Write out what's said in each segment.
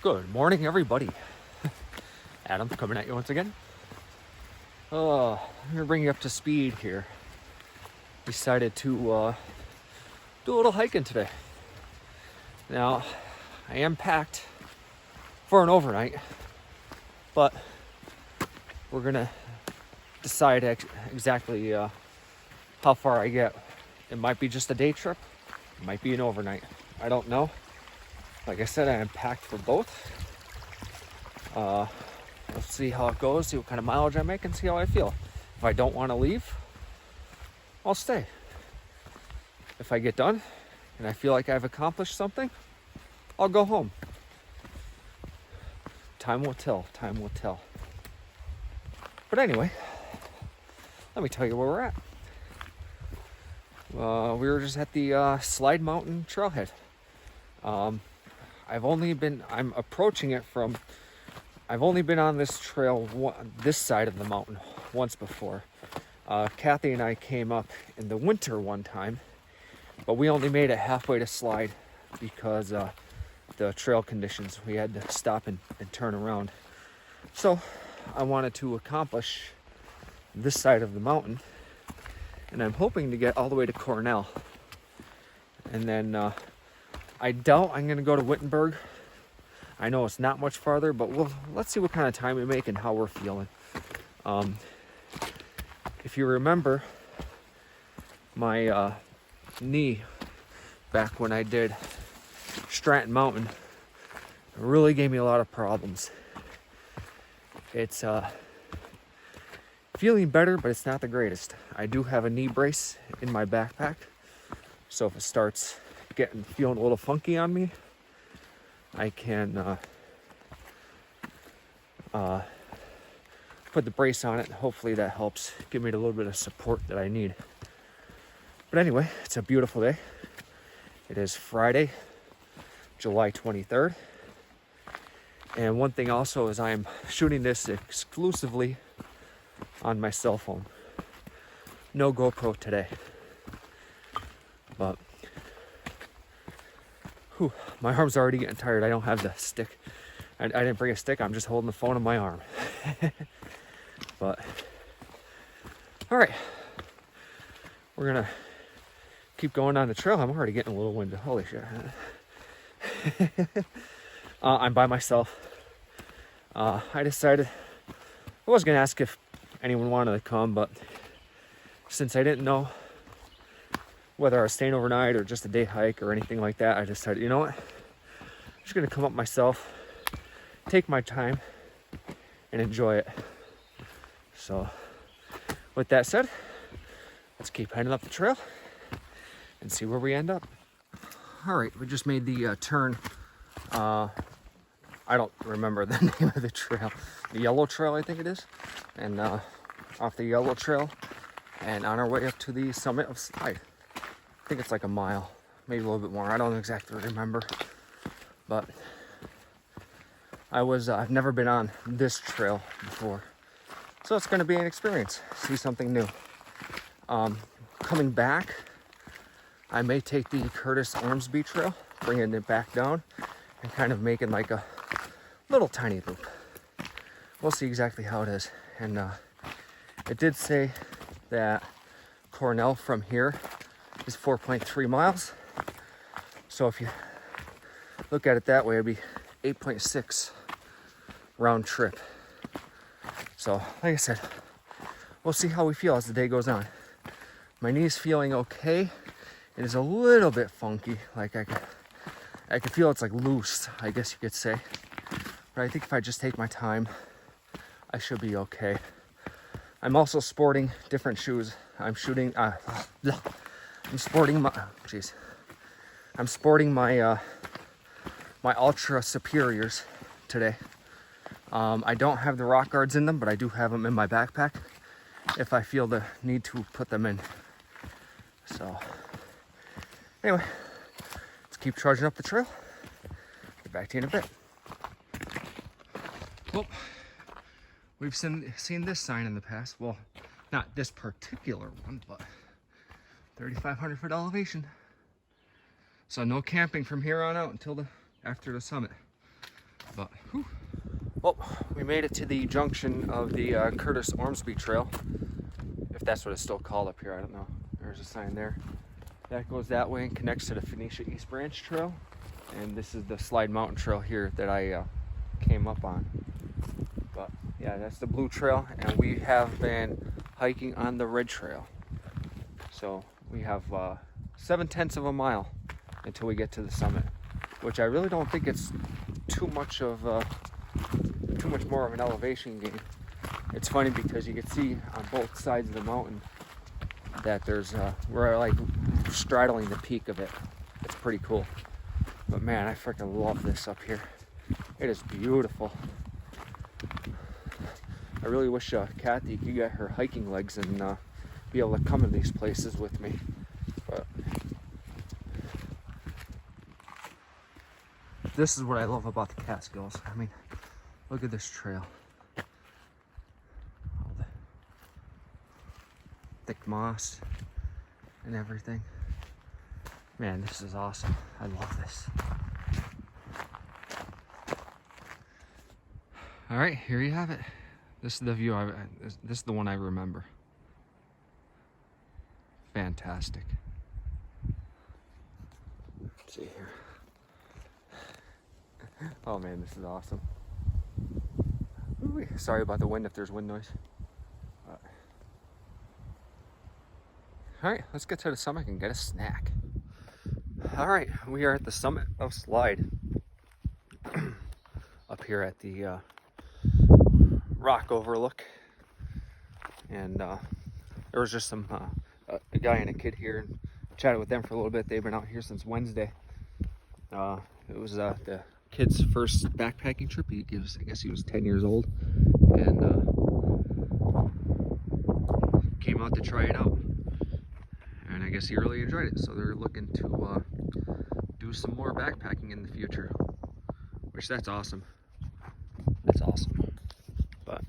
Good morning, everybody. Adam coming at you once again. I'm gonna bring you up to speed here. Decided to do a little hiking today. Now, I am packed for an overnight, but we're gonna decide exactly how far I get. It might be just a day trip, it might be an overnight. I don't know. Like I said, I am packed for both. We'll see how it goes, see what kind of mileage I make, and see how I feel. If I don't want to leave, I'll stay. If I get done and I feel like I've accomplished something, I'll go home. Time will tell, time will tell. But anyway, let me tell you where we're at. We were just at the Slide Mountain trailhead. I've only been on this trail, this side of the mountain, once before. Kathy and I came up in the winter one time, but we only made it halfway to Slide because the trail conditions, we had to stop and turn around. So I wanted to accomplish this side of the mountain, and I'm hoping to get all the way to Cornell. And then I doubt I'm gonna go to Wittenberg. I know it's not much farther, but let's see what kind of time we make and how we're feeling. If you remember, my knee back when I did Stratton Mountain really gave me a lot of problems. It's feeling better, but it's not the greatest. I do have a knee brace in my backpack, so if it starts feeling a little funky on me, I can put the brace on it. Hopefully that helps give me a little bit of support that I need. But anyway, it's a beautiful day. It is Friday, July 23rd. And one thing also is I am shooting this exclusively on my cell phone. No GoPro today. But my arm's already getting tired. I don't have the stick. I didn't bring a stick. I'm just holding the phone in my arm. But all right, we're gonna keep going on the trail. I'm already getting a little winded. Holy shit. I'm by myself. I decided I was gonna ask if anyone wanted to come, but since I didn't know whether I was staying overnight or just a day hike or anything like that, I decided, you know what? I'm just gonna come up myself, take my time, and enjoy it. So, with that said, let's keep heading up the trail and see where we end up. All right, we just made the turn. I don't remember the name of the trail. The Yellow Trail, I think it is. And off the Yellow Trail and on our way up to the summit of Slide. I think it's like a mile, maybe a little bit more. I don't exactly remember, but I've never been on this trail before, so it's going to be an experience. See something new. Coming back, I may take the Curtis Ormsby Trail, bringing it back down, and kind of making like a little tiny loop. We'll see exactly how it is. And it did say that Cornell from here is 4.3 miles. So if you look at it that way, it'd be 8.6 round trip. So like I said, we'll see how we feel as the day goes on. My knee's feeling okay. It is a little bit funky, like I can feel it's like loose, I guess you could say. But I think if I just take my time, I should be okay. I'm also sporting different shoes. I'm sporting my my Ultra Superiors today. I don't have the rock guards in them, but I do have them in my backpack if I feel the need to put them in. So anyway, let's keep charging up the trail. Get back to you in a bit. Well, we've seen this sign in the past. Well, not this particular one, but 3,500 foot elevation. So no camping from here on out until after the summit. But whew. Well, we made it to the junction of the Curtis Ormsby Trail, if that's what it's still called up here. I don't know. There's a sign there. That goes that way and connects to the Phoenicia East Branch Trail. And this is the Slide Mountain Trail here that I came up on. But yeah, that's the Blue Trail, and we have been hiking on the Red Trail. So we have 7/10 of a mile until we get to the summit, which I really don't think it's too much more of an elevation gain. It's funny because you can see on both sides of the mountain that there's we're like straddling the peak of it. It's pretty cool. But man, I freaking love this up here. It is beautiful. I really wish Kathy could get her hiking legs and be able to come to these places with me. But this is what I love about the Catskills. I mean, look at this trail. All the thick moss and everything. Man, this is awesome. I love this. All right, here you have it. This is the view. This is the one I remember. Fantastic. Let's see here. Oh man, this is awesome. Ooh, sorry about the wind if there's wind noise. All right, let's get to the summit and get a snack. All right, we are at the summit of Slide. Up here at the rock overlook. And there was just some a guy and a kid here, and chatted with them for a little bit. They've been out here since Wednesday. It was the kid's first backpacking trip. I guess he was 10 years old, and came out to try it out. And I guess he really enjoyed it. So they're looking to do some more backpacking in the future, which that's awesome. That's awesome. But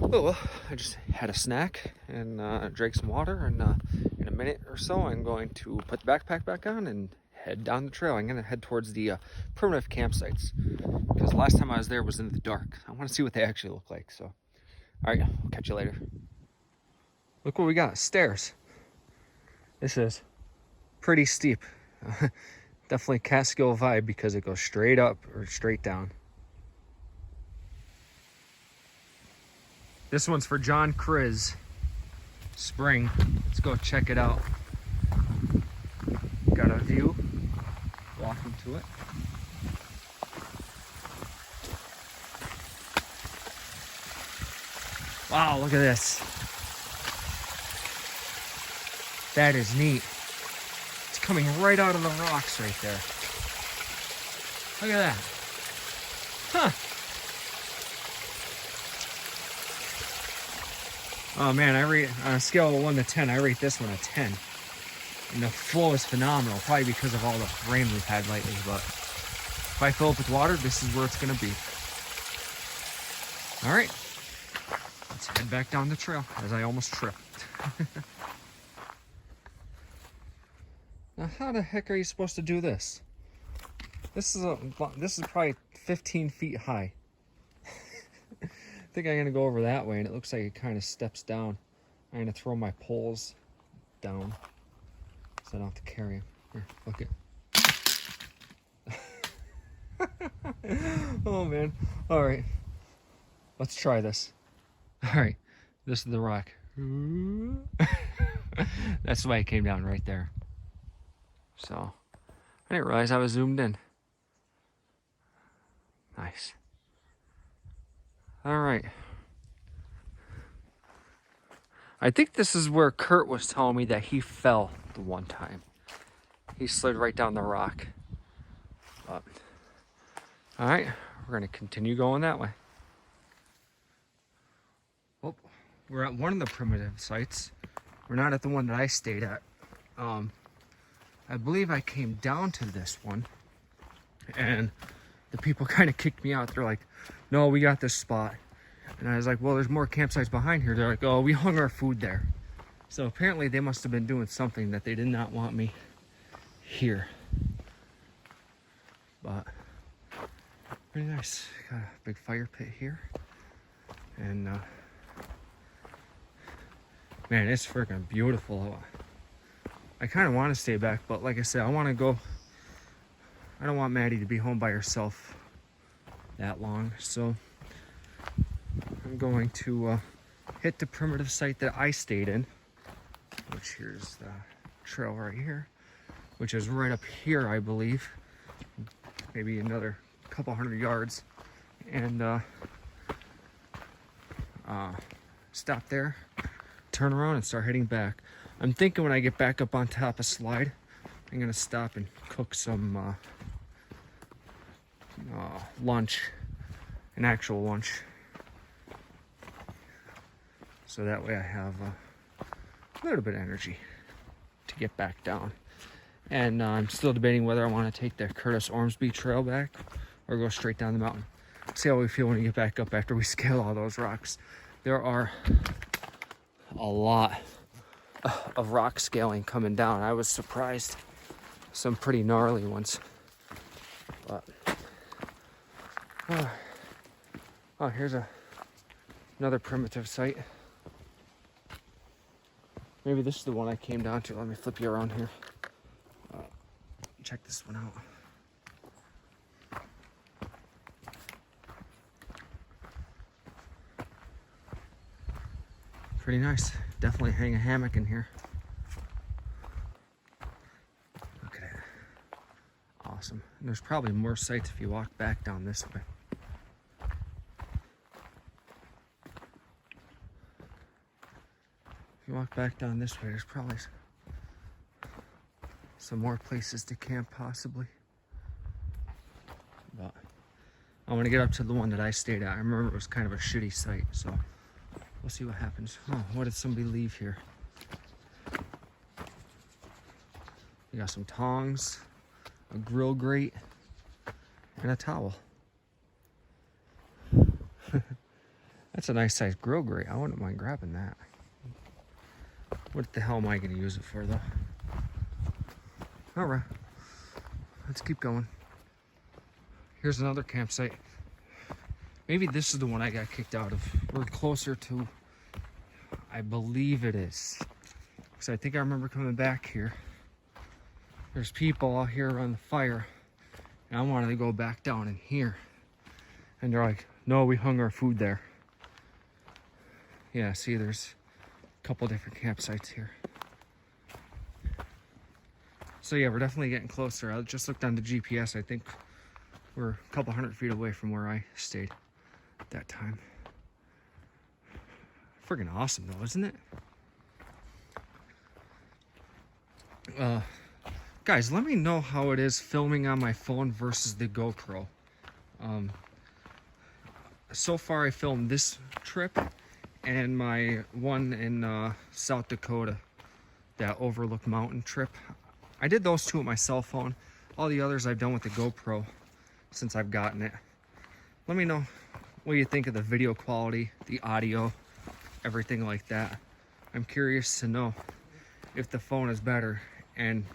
oh well, I just had a snack and drank some water, and in a minute or so I'm going to put the backpack back on and head down the trail. I'm going to head towards the primitive campsites, because last time I was there was in the dark. I want to see what they actually look like. So all right, I'll catch you later. Look what we got, stairs. This is pretty steep. Definitely Catskill vibe, because it goes straight up or straight down. This one's for John Kriz. Spring. Let's go check it out. Got a view. Walking to it. Wow, look at this. That is neat. It's coming right out of the rocks right there. Look at that. Huh. Oh man, I rate, on a scale of 1 to 10, I rate this one a 10. And the flow is phenomenal, probably because of all the rain we've had lately, but if I fill up with water, this is where it's gonna be. All right, let's head back down the trail, as I almost tripped. Now, how the heck are you supposed to do this? This is probably 15 feet high. I think I'm gonna go over that way, and it looks like it kind of steps down. I'm gonna throw my poles down so I don't have to carry them. Here, look it. Oh man. All right, let's try this. All right, this is the rock. That's why it came down right there. So I didn't realize I was zoomed in. Nice. All right. I think this is where Kurt was telling me that he fell the one time. He slid right down the rock. But, all right, we're gonna continue going that way. Well, we're at one of the primitive sites. We're not at the one that I stayed at. I believe I came down to this one, and the people kind of kicked me out. They're like, no, we got this spot. And I was like, well, there's more campsites behind here. They're like, oh, we hung our food there. So apparently they must have been doing something that they did not want me here. But Pretty nice. Got a big fire pit here. And man, it's freaking beautiful. I kind of want to stay back, but like I said, I want to go. I don't want Maddie to be home by herself that long, so I'm going to hit the primitive site that I stayed in, which here's the trail right here, which is right up here, I believe, maybe another couple hundred yards, and stop there, turn around, and start heading back. I'm thinking when I get back up on top of Slide, I'm gonna stop and cook some lunch, an actual lunch, so that way I have a little bit of energy to get back down. And I'm still debating whether I want to take the Curtis Ormsby Trail back or go straight down the mountain. See how we feel when we get back up after we scale all those rocks. There are a lot of rock scaling coming down. I was surprised. Some pretty gnarly ones. But oh, here's another primitive site. Maybe this is the one I came down to. Let me flip you around here. Check this one out. Pretty nice. Definitely hang a hammock in here. Look at that. Awesome. And there's probably more sites if you walk back down this way. If you walk back down this way, there's probably some more places to camp, possibly. But I want to get up to the one that I stayed at. I remember it was kind of a shitty site, so we'll see what happens. Oh, what did somebody leave here? We got some tongs, a grill grate, and a towel. That's a nice sized grill grate. I wouldn't mind grabbing that. What the hell am I going to use it for, though? All right, let's keep going. Here's another campsite. Maybe this is the one I got kicked out of. We're closer to, I believe it is. Because I think I remember coming back here. There's people out here around the fire. And I wanted to go back down in here. And they're like, no, we hung our food there. Yeah, see, there's a couple different campsites here. So yeah, we're definitely getting closer. I just looked on the GPS. I think we're a couple hundred feet away from where I stayed at that time. Friggin' awesome though, isn't it? Guys, let me know how it is filming on my phone versus the GoPro. So far I filmed this trip and my one in South Dakota, that Overlook Mountain trip. I did those two with my cell phone. All the others I've done with the GoPro since I've gotten it. Let me know what you think of the video quality, the audio, everything like that. I'm curious to know if the phone is better. And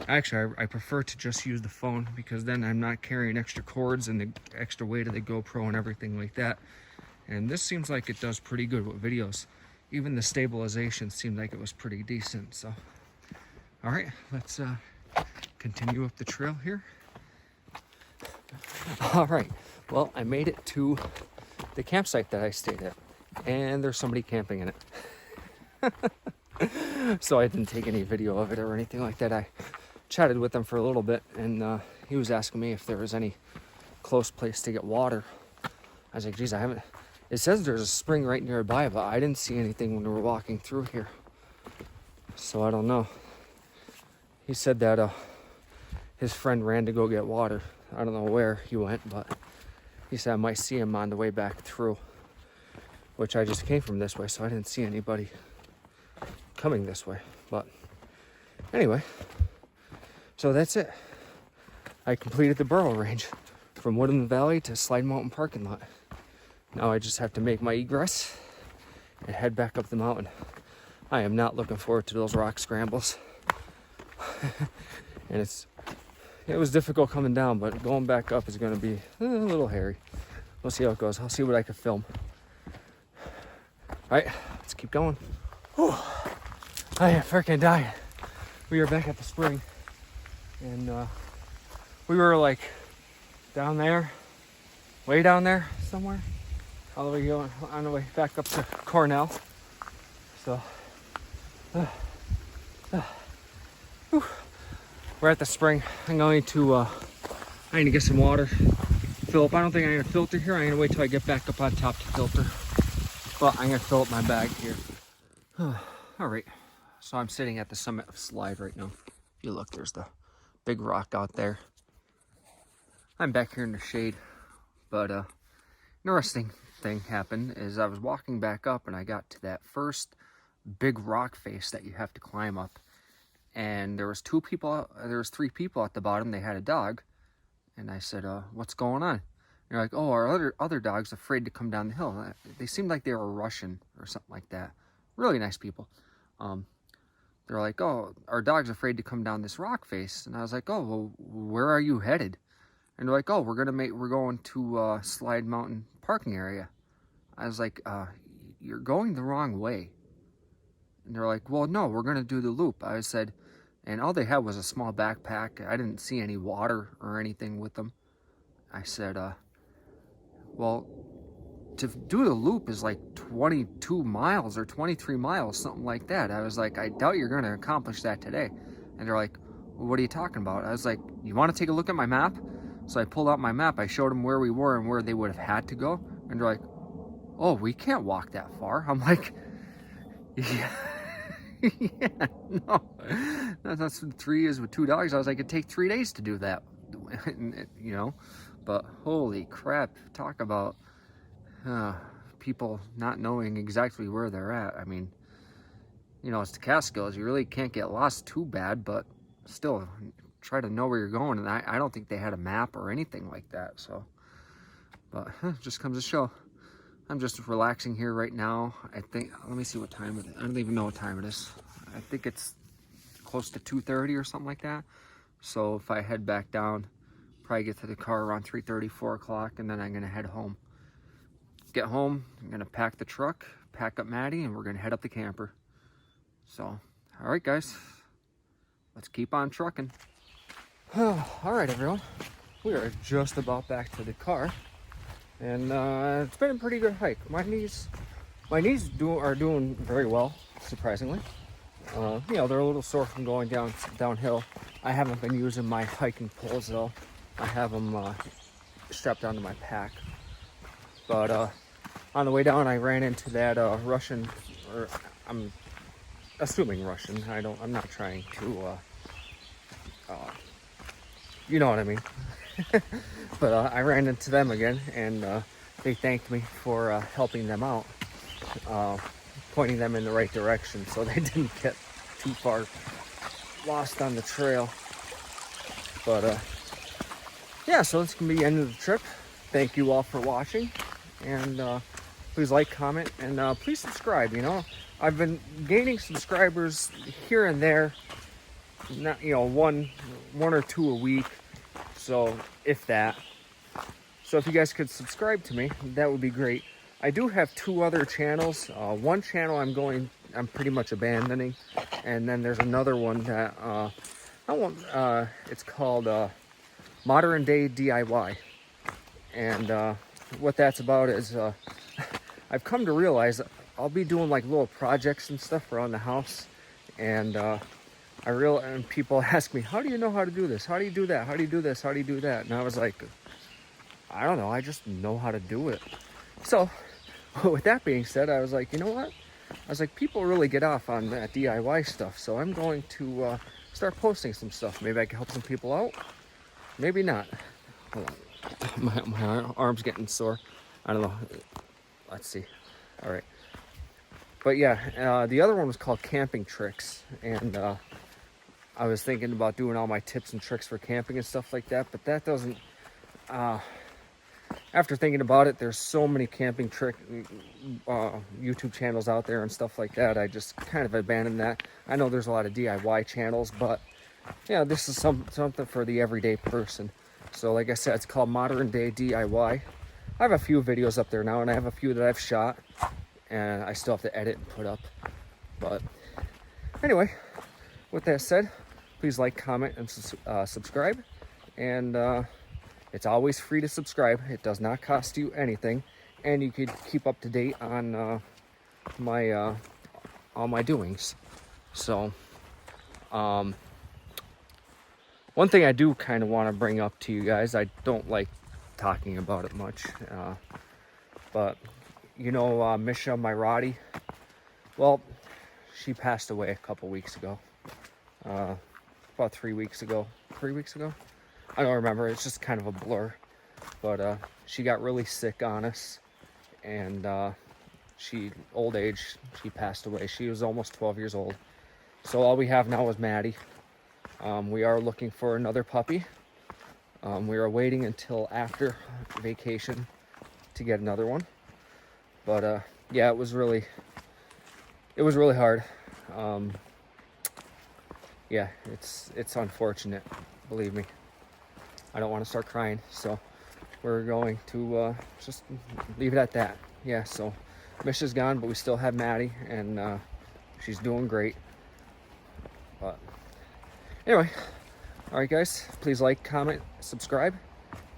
actually, I prefer to just use the phone because then I'm not carrying extra cords and the extra weight of the GoPro and everything like that. And this seems like it does pretty good with videos. Even the stabilization seemed like it was pretty decent, so. All right, let's continue up the trail here. All right, well, I made it to the campsite that I stayed at, and there's somebody camping in it. So I didn't take any video of it or anything like that. I chatted with him for a little bit, and he was asking me if there was any close place to get water. I was like, geez, I haven't. It says there's a spring right nearby, but I didn't see anything when we were walking through here. So I don't know. He said that his friend ran to go get water. I don't know where he went, but he said I might see him on the way back through, which I just came from this way, so I didn't see anybody coming this way. But anyway, so that's it. I completed the burrow range from Woodland Valley to Slide Mountain parking lot. Now I just have to make my egress and head back up the mountain. I am not looking forward to those rock scrambles. And it was difficult coming down, but going back up is going to be a little hairy. We'll see how it goes. I'll see what I can film. All right, let's keep going. Whew. I am freaking dying. We are back at the spring, and we were like down there, way down there somewhere, all the way going on the way back up to Cornell. So we're at the spring. I'm going to I need to get some water, fill up. I don't think I'm gonna filter here. I'm gonna wait till I get back up on top to filter, but I'm gonna fill up my bag here. All right, so I'm sitting at the summit of Slide right now. If you look, there's the big rock out there. I'm back here in the shade, but interesting thing happened is I was walking back up and I got to that first big rock face that you have to climb up, and there was three people at the bottom. They had a dog, and I said, what's going on? And they're like, oh, our other dog's afraid to come down the hill. They seemed like they were Russian or something like that. Really nice people. They're like, oh, our dog's afraid to come down this rock face. And I was like, oh, well, where are you headed? And they're like, oh, we're going to Slide Mountain parking area. I was like, you're going the wrong way. And they're like, well, no, we're going to do the loop. I said, and all they had was a small backpack. I didn't see any water or anything with them. I said, well, to do the loop is like 22 miles or 23 miles, something like that. I was like, I doubt you're going to accomplish that today. And they're like, well, what are you talking about? I was like, you want to take a look at my map? So I pulled out my map. I showed them where we were and where they would have had to go. And they're like, oh, we can't walk that far. I'm like, yeah, yeah, no. That's 3 years with 2 dogs. I was like, it'd take 3 days to do that, you know? But holy crap, talk about people not knowing exactly where they're at. I mean, you know, it's the Catskills. You really can't get lost too bad, but still try to know where you're going. And I don't think they had a map or anything like that. So, but just comes to show. I'm just relaxing here right now. I think, let me see what time it is. I don't even know what time it is. I think it's close to 2:30 or something like that. So if I head back down, probably get to the car around 3:30, 4 o'clock, and then I'm gonna head home. Get home, I'm gonna pack the truck, pack up Maddie, and we're gonna head up the camper. So, all right, guys, let's keep on trucking. All right, everyone, we are just about back to the car, and it's been a pretty good hike. My knees are doing very well, surprisingly. You know, they're a little sore from going downhill. I haven't been using my hiking poles though. I have them strapped onto my pack. But on the way down, I ran into that Russian, or I'm assuming Russian. I'm not trying to, you know what I mean. But I ran into them again, and they thanked me for helping them out, pointing them in the right direction so they didn't get too far lost on the trail. But yeah, so this can be the end of the trip. Thank you all for watching, and please like, comment, and please subscribe. You know, I've been gaining subscribers here and there, not, you know, one or two a week, so if that. So if you guys could subscribe to me, that would be great. I do have 2 other channels. One channel I'm pretty much abandoning, and then there's another one that it's called Modern Day DIY. And what that's about is I've come to realize I'll be doing like little projects and stuff around the house, and and people ask me, how do you know how to do this? How do you do that? How do you do this? How do you do that? And I was like, I don't know, I just know how to do it. So with that being said, I was like, you know what? I was like, people really get off on that DIY stuff, so I'm going to start posting some stuff. Maybe I can help some people out. Maybe not. Hold on. My arm's getting sore. I don't know. Let's see. All right. But yeah, the other one was called Camping Tricks, and I was thinking about doing all my tips and tricks for camping and stuff like that, but that doesn't, after thinking about it, there's so many camping trick YouTube channels out there and stuff like that. I just kind of abandoned that. I know there's a lot of DIY channels, but yeah, this is something for the everyday person. So like I said, it's called Modern Day DIY. I have a few videos up there now, and I have a few that I've shot, and I still have to edit and put up. But anyway, with that said, please like, comment, and subscribe. And it's always free to subscribe. It does not cost you anything, and you could keep up to date on my all my doings. So one thing I do kind of want to bring up to you guys, I don't like talking about it much, but you know, Misha Mairati, well, she passed away a couple weeks ago, about 3 weeks ago. I don't remember, it's just kind of a blur, but she got really sick on us, and old age, she passed away. She was almost 12 years old. So all we have now is Maddie. We are looking for another puppy. We are waiting until after vacation to get another one. But yeah, it was really hard. Yeah, it's unfortunate, believe me. I don't want to start crying, so we're going to just leave it at that. Yeah, so Misha's gone, but we still have Maddie, and she's doing great. But anyway, all right, guys, please like, comment, subscribe,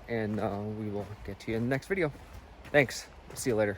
and we will get to you in the next video. Thanks. See you later.